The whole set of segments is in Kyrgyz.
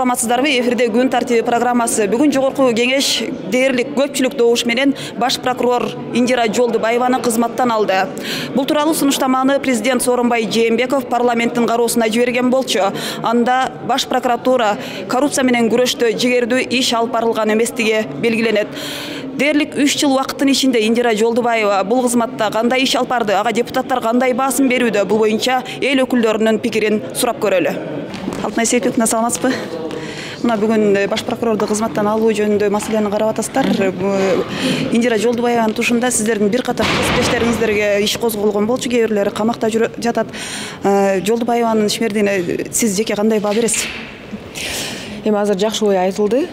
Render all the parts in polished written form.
саламатсыздарбы? Эфирде күн тартиби программасы. Бүгүн жогорку кеңеш дээрлик көпчүлүк добуш менен баш прокурор Индира Жолдубаеваны кызматтан алды. Бул тууралуу сунуштаманы президент Сооронбай Жээнбеков парламенттин кароосуна жиберген болчу. Анда баш прокуратура коррупция менен күрөштө жигердүү иш алып барылган эместиги белгиленет. Дээрлик 3 жыл убакыттын ичинде Индира Жолдубаева бул кызматта кандай иш алып барды? Ага депутаттар кандай басын берүүдө? Бул боюнча эл өкүлдөрүнүн пикирин сурап көрөлү. Алтынай Сейитбековна, саламатсызбы? Мына бүгүн баш прокурорду кызматтан алуу жөнүндө маселени карап атасыздар. Индира Жолдубаеванын тушунда сиздердин бир катар кесиптештериңиздерге иш козголгон болчу, кээ бирлери камакта жатат. Жолдубаеванын ишмердигине сиз жеке кандай баа бересиз? Эми азыр жакшы ой айтылды.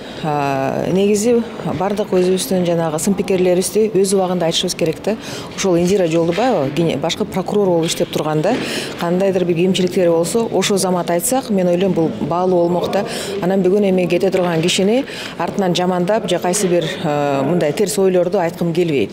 Негизи бардык өзүбүздүн жанагы сын пикирлерибизди өз убагында айтышыбыз керек да. Ошол Индира Жолдубаева башкы прокурор болуп иштеп турганда кандайдыр бир кемчиликтери болсо, ошол замат айтсак, мен ойлойм бул баалуу болмок да. Анан бүгүн эми кете турган кишини артынан жамандап же кайсы бир мындай терс ойлорду айткым келбейт.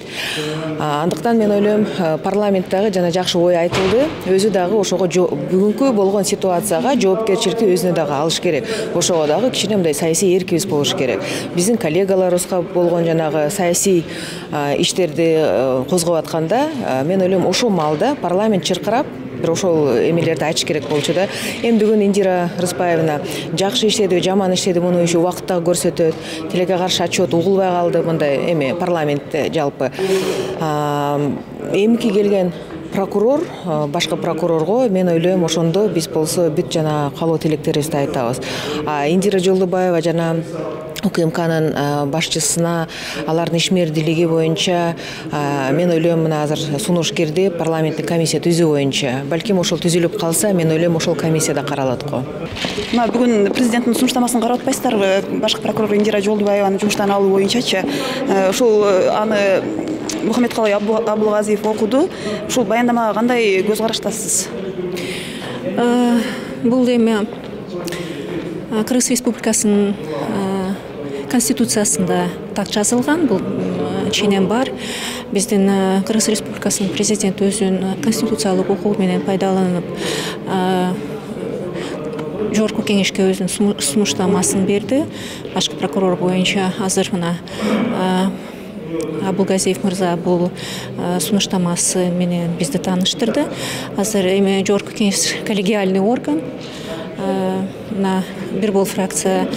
Андыктан мен ойлойм парламенттагы жана жакшы ой айтылды. Өзү дагы ошого бүгүнкү болгон ситуацияга жоопкерчиликти өзүнө дагы алыш керек. Ошого дагы кичине мындай саясий эркибиз болуш керек. Биздин коллегаларыбызга болгон жанагы саясий иштерди козгоп атканда, мен ойлойм ошол маалда парламент чыркырап бир ошол эмелерди айтыш керек болчу да. Эми бүгүн Индира Рыспаевна жакшы иштеди, жаман иштеди, муну иши убакытта көрсөтөт. Тилекке каршы отчет угулбай калды мындай эми парламентте жалпы. Эмки келген прокурор, башкы прокурорго мен ойлойм ошондо биз болсо бүт жана калоо тилектерибизди айтабыз. Индира Жолдубаева жана УКМКнын башчысына алардын ишмердүүлүгү боюнча мен ойлойм мына азыр сунушкерди парламенттик комиссия түзүү боюнча. Балким ошол түзүлүп калса, мен ойлойм ошол комиссияда каралат го. Мына бүгүн президенттин сунуштамасын карап атпайсыздарбы? Башкы прокурор Индира Жолдубаеваны жумуштан алуу боюнчачы. Ушул аны Мухаммедкалый Абылгазиев окуду. Ушул баяндамага кандай көз караштасыз? Бул эми Кыргыз Республикасынын Конституциясында так жазылган, бул ченем бар. Биздин Кыргыз Республикасынын президенти өзүнүн конституциялык укугу менен пайдаланып жогорку кеңешке өзүнүн сунуштамасын берди. Башкы прокурор боюнча азыр мына Абылгазиев мырза бул сунуштамасы менен бизди тааныштырды. Азыр эми жогорку кеңеш коллегиальный орган. Мына бир бул фракция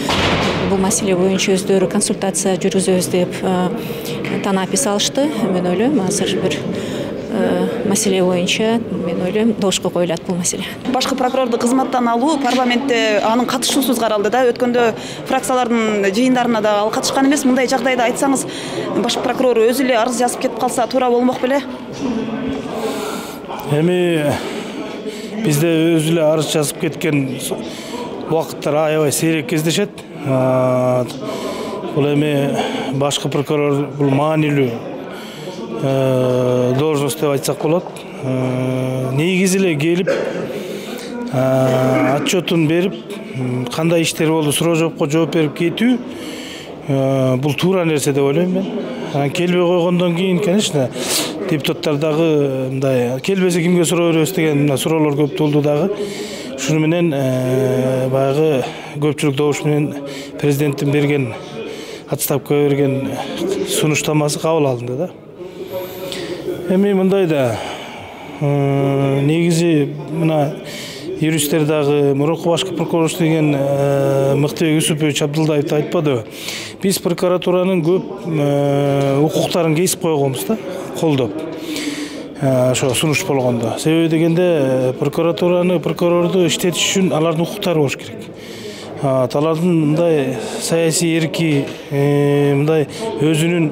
бул маселе боюнча өздөрү консультация жүргүзөбүз деп танапис алышты. Мен ойлойм азыр бир маселе боюнча мен ойлойм добушка коюлат бул маселе. Башкы прокурорду кызматтан алуу парламентте анын катышуусуз каралды да. Өткөндө фракциялардын жыйындарына да ал катышкан эмес. Мындай жагдайда айтсаңыз, башкы прокурор өзү эле арыз жазып кетип калса туура болмок беле? Эми бизде өзү эле арыз жазып кеткен убакыттар аябай сейрек кездешет. Бул эми башкы прокурор бул маанилүү должность деп айтсак болот. Негизи эле келип отчетун берип, кандай иштер болду, суроо жоопко жооп берип кетүү бул туура нерсе деп ойлойм мен. Келбей койгондон кийин, конечно, депутаттар дагы мындай келбесе кимге суроо беребиз деген суроолор көп болду дагы. Шуну менен баягы көпчүлүк добуш менен президенттин берген отставка берген сунуштамасы кабыл алынды да. Эми мындай да негизи мына юристтер дагы мурунку башкы прокурор деген Мыктыбек Юсупович Абдылдаевди айтпадыбы? Биз прокуратуранын көп укуктарын кесип койгонбуз да, колдоп. Ошо сунуш болгондо. Себеби дегенде прокурорду иштетиш үчүн алардын укуктары болуш керек. Алардын мындай саясий эрки, мындай өзүнүн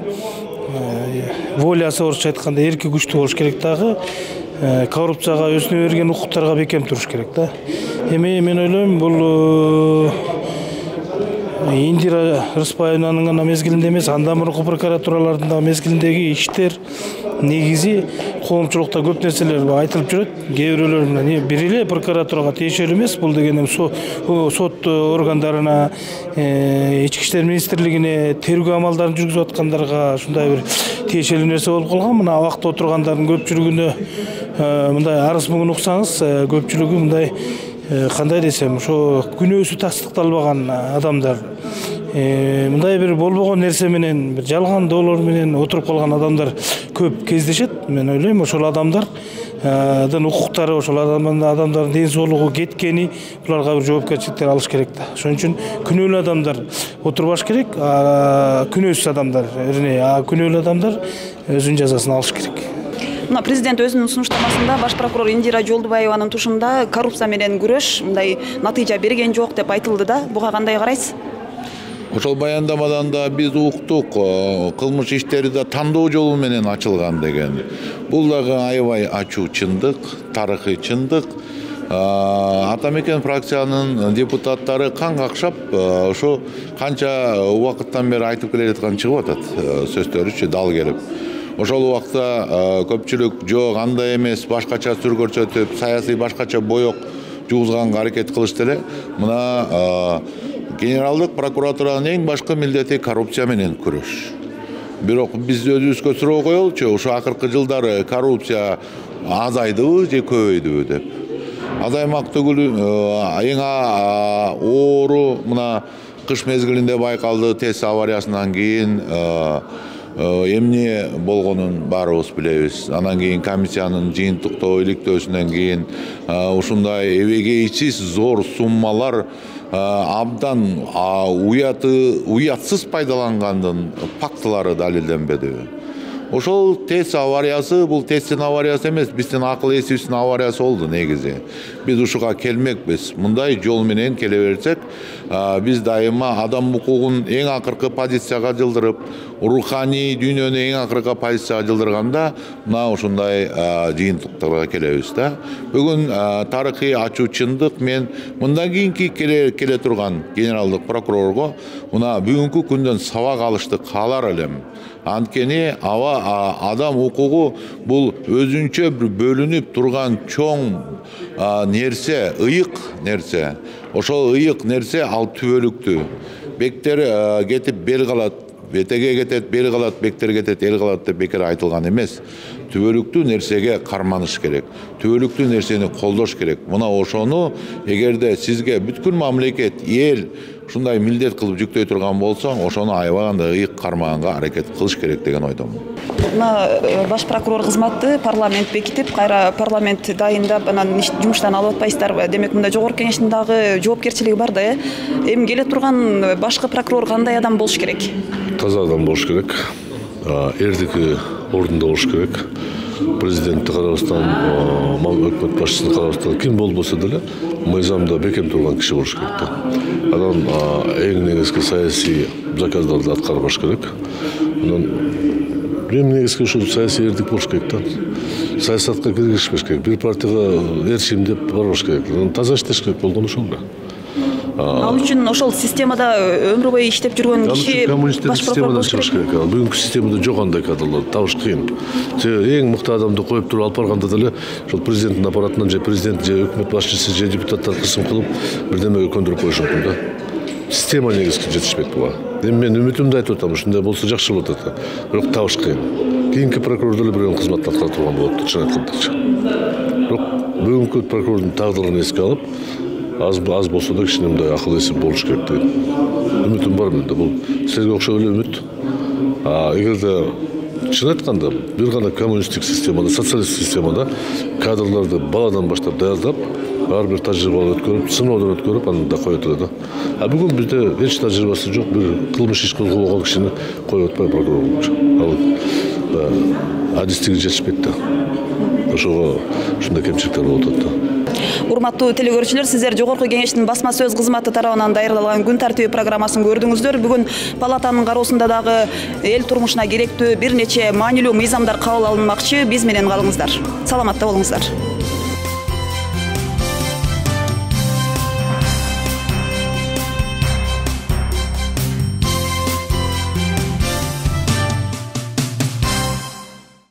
волясы орусча айтканда эрки күчтүү болуш керек дагы. Коррупцияга өзүнө берген укуктарга бекем туруш керек да. Эми мен ойлойм бул Индира Рыспаевнанын гана мезгилинде эмес, андан мурунку прокуратуралардын да мезгилиндеги иштер негизи коомчулукта көп нерселер айтылып жүрөт. Кээ бирөөлөр менен бир эле прокуратурага тиешелүү эмес, бул дегенем сот органдарына, ички иштер министрлигине тергөө амалдарын жүргүзүп аткандарга ушундай бир тиешелүү нерсе болуп калган. Мына абакта отургандардын көпчүлүгүнө мындай арыз муңун уксаңыз, көпчүлүгү мындай кандай десем, ошо күнөөсү тастыкталбаган адамдар, мындай бир болбогон нерсе менен, бир жалгандоолор менен отуруп калган адамдар көп кездешет. Мен ойлойм, ошол адамдардын укуктары, ошол адамдардын ден соолугу кеткени, буларга бир жоопкерчиликтер алыш керек да. Ошон үчүн күнөөлүү адамдар отурбаш керек, күнөөсүз адамдар, күнөөлүү адамдар өзүнүн жазасын алыш керек. Мына президент өзүнүн сунуштамасында баш прокурор Индира Жолдубаеванын тушунда коррупция менен күрөш мындай натыйжа берген жок деп айтылды да. Буга кандай карайсыз? Ошол баяндамадан да биз уктук, кылмыш иштери да тандоо жолу менен ачылган деген. Бул дагы аябай ачуу чындык, тарыхый чындык. Атамекен фракциянын депутаттары кан какшап, ошо канча убакыттан бери айтып келе жаткан чыгып атат, сөздөрүчү дал келип. Ошол убакта көпчүлүк жок, андай эмес, башкача сүр көрсөтүп, саясий башкача боек жугузганга аракет кылышты эле. Мына генералдык прокуратуранын эң башкы милдети коррупция менен күрөш. Бирок биз өзүбүзгө суроо коелучу, ошо акыркы жылдары коррупция азайдыбы же көбөйдүбү деп. Азаймак түгүл, эң оору мына кыш мезгилинде байкалды, ТЭС авариясынан кийин эмне болгонун баарыбыз билебиз. Анан кийин комиссиянын жыйынтыктоо иликтөөсүнөн кийин ушундай эбегейсиз зор суммалар абдан уятсыз пайдалангандын фактылары далилденбедиби? Ошол ТЭС авариясы, бул ТЭСтин авариясы эмес, биздин акыл эсибиздин авариясы болду негизи. Биз ушуга келмекпиз. Мындай жол менен келе берсек, биз дайыма адам укугун эң акыркы позицияга жылдырып, руханий дүйнөнү эң акыркы позицияга жылдырганда, мына ушундай жыйынтыктарга келебиз да. Бүгүн тарыхый ачуу чындык, мен мындан кийинки келе турган генералдык прокурорго мына бүгүнкү күндөн сабак алышты каалар элем. Анткени адам укугу бул өзүнчө бир бөлүнүп турган чоң нерсе, ыйык нерсе. Ошол ыйык нерсе ал түбөлүктүү. Бектер кетип бел калат, бетеге кетет, бел калат, бектер кетет, эл калат деп бекер айтылган эмес. Түбөлүктүү нерсеге карманыш керек. Түбөлүктүү нерсени колдош керек. Мына ошону эгерде сизге бүткүл мамлекет, эл ушундай милдет кылып жүктөй турган болсо, ошону аябаганда ыйык кармаганга аракет кылыш керек деген ойдомун. Баш прокурор кызматты парламент бекитип, кайра парламент дайындап, анан жумуштан алып атпайсыздарбы? Демек, мында жогорку кеңештин дагы жоопкерчилиги бар да, Эми келе турган башкы прокурор кандай адам болуш керек? Таза адам болуш керек. Эрдики ордунда болуш керек. Президентти карабастан, өкмөт башчысын карабастан ким болбосо деле мыйзамда бекем турган киши болуш керек да. Анан эң негизги саясий заказдарды аткарбаш керек. Анан эң негизги ушул саясий эрдик болуш керек да. Саясатка киргизишпеш керек. Бир партияга эрчим деп барбаш керек. Таза иштеш керек болгону ошол да. Ал үчүн ошол системада өмүр бою иштеп жүргөн киши баш прокурор болуш керек. Бүгүнкү системада жок андай кадрлар, табыш кыйын. Эң мыкты адамды коюп туруп алып барганда деле ошол президенттин аппаратынан же президент же өкмөт башчысы же депутаттар кысым кылып бирдемеге көндүрүп коюш мүмкүн да. Система негизги жетишпейт буга. Эми мен үмүтүмдү айтып атам, ушундай болсо жакшы болот да. Бирок табыш кыйын. Кийинки прокурор деле бирөөнүн кызматын аткара турган болот, чын айткандачы. Бирок бүгүнкү прокурордун тагдырын эске алып, аз болсо да кичине мындай акыл эси болуш керек деп үмүтүм бар менде. Бул силерге окшоп эле үмүт. Эгерде чын айтканда бир гана коммунисттик системада, социалисттик системада кадрларды баладан баштап даярдап, ар бир тажрыйбалар өткөрүп, сыноодон өткөрүп, анан да коюп эле да. Бүгүн бизде эч тажрыйбасы жок, бир кылмыш иш козгобогон кишини коюп атпай прокурор болчу. Ал адистиги жетишпейт да. Ошого ушундай кемчиликтер болуп атат да. Урматтуу телекөрүүчүлөр, сиздер жогорку кеңештин басма сөз кызматы тарабынан даярдалган күн тартиби программасын көрдүңүздөр. Бүгүн палатанын кароосунда дагы эл турмушуна керектүү бир нече маанилүү мыйзамдар кабыл алынмакчы. Биз менен калыңыздар. Саламатта болуңуздар.